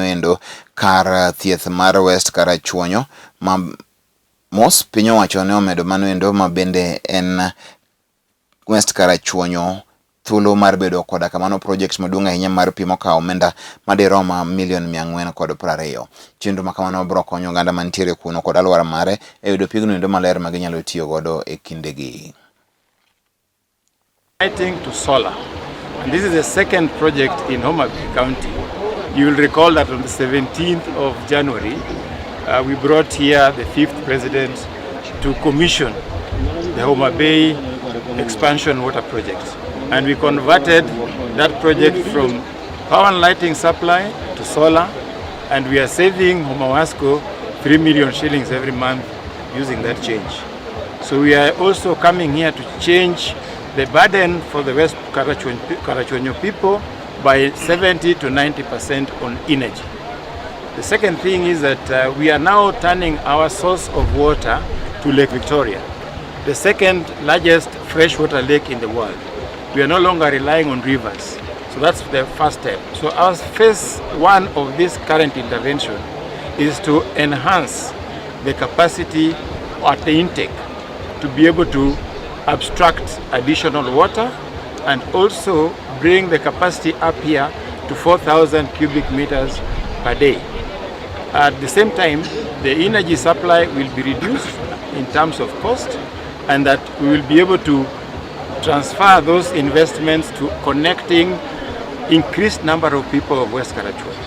endo kar thieth mar West Karachuonyo mos piny owacho ne omedo mano endo mabende en West Karachuonyo thuolo mar bedo koda kamano project maduong' ahinya mar pimo kawo omenda madiroma $420,000. Chenro ma kamano biro konyo oganda mantiere kuno kod alwora mare e yudo pigno endo maler ma ginyalo tiyo godo e kindegi. Lighting to solar, and this is the second project in Homa Bay County. You will recall that on the 17th of January, we brought here the 5th president to commission the Homa Bay expansion water project, and we converted that project from power and lighting supply to solar, and we are saving Homawasco 3 million shillings every month using that change. So we are also coming here to change the burden for the West Karachuonyo people by 70 to 90% on energy. The second thing is that we are now turning our source of water to Lake Victoria, the second largest freshwater lake in the world. We are no longer relying on rivers. So that's the first step. So our phase one of this current intervention is to enhance the capacity at the intake to be able to abstract additional water and also bring the capacity up here to 4,000 cubic meters per day. At the same time, the energy supply will be reduced in terms of cost, and that we will be able to transfer those investments to connecting increased number of people of West Karachuonyo.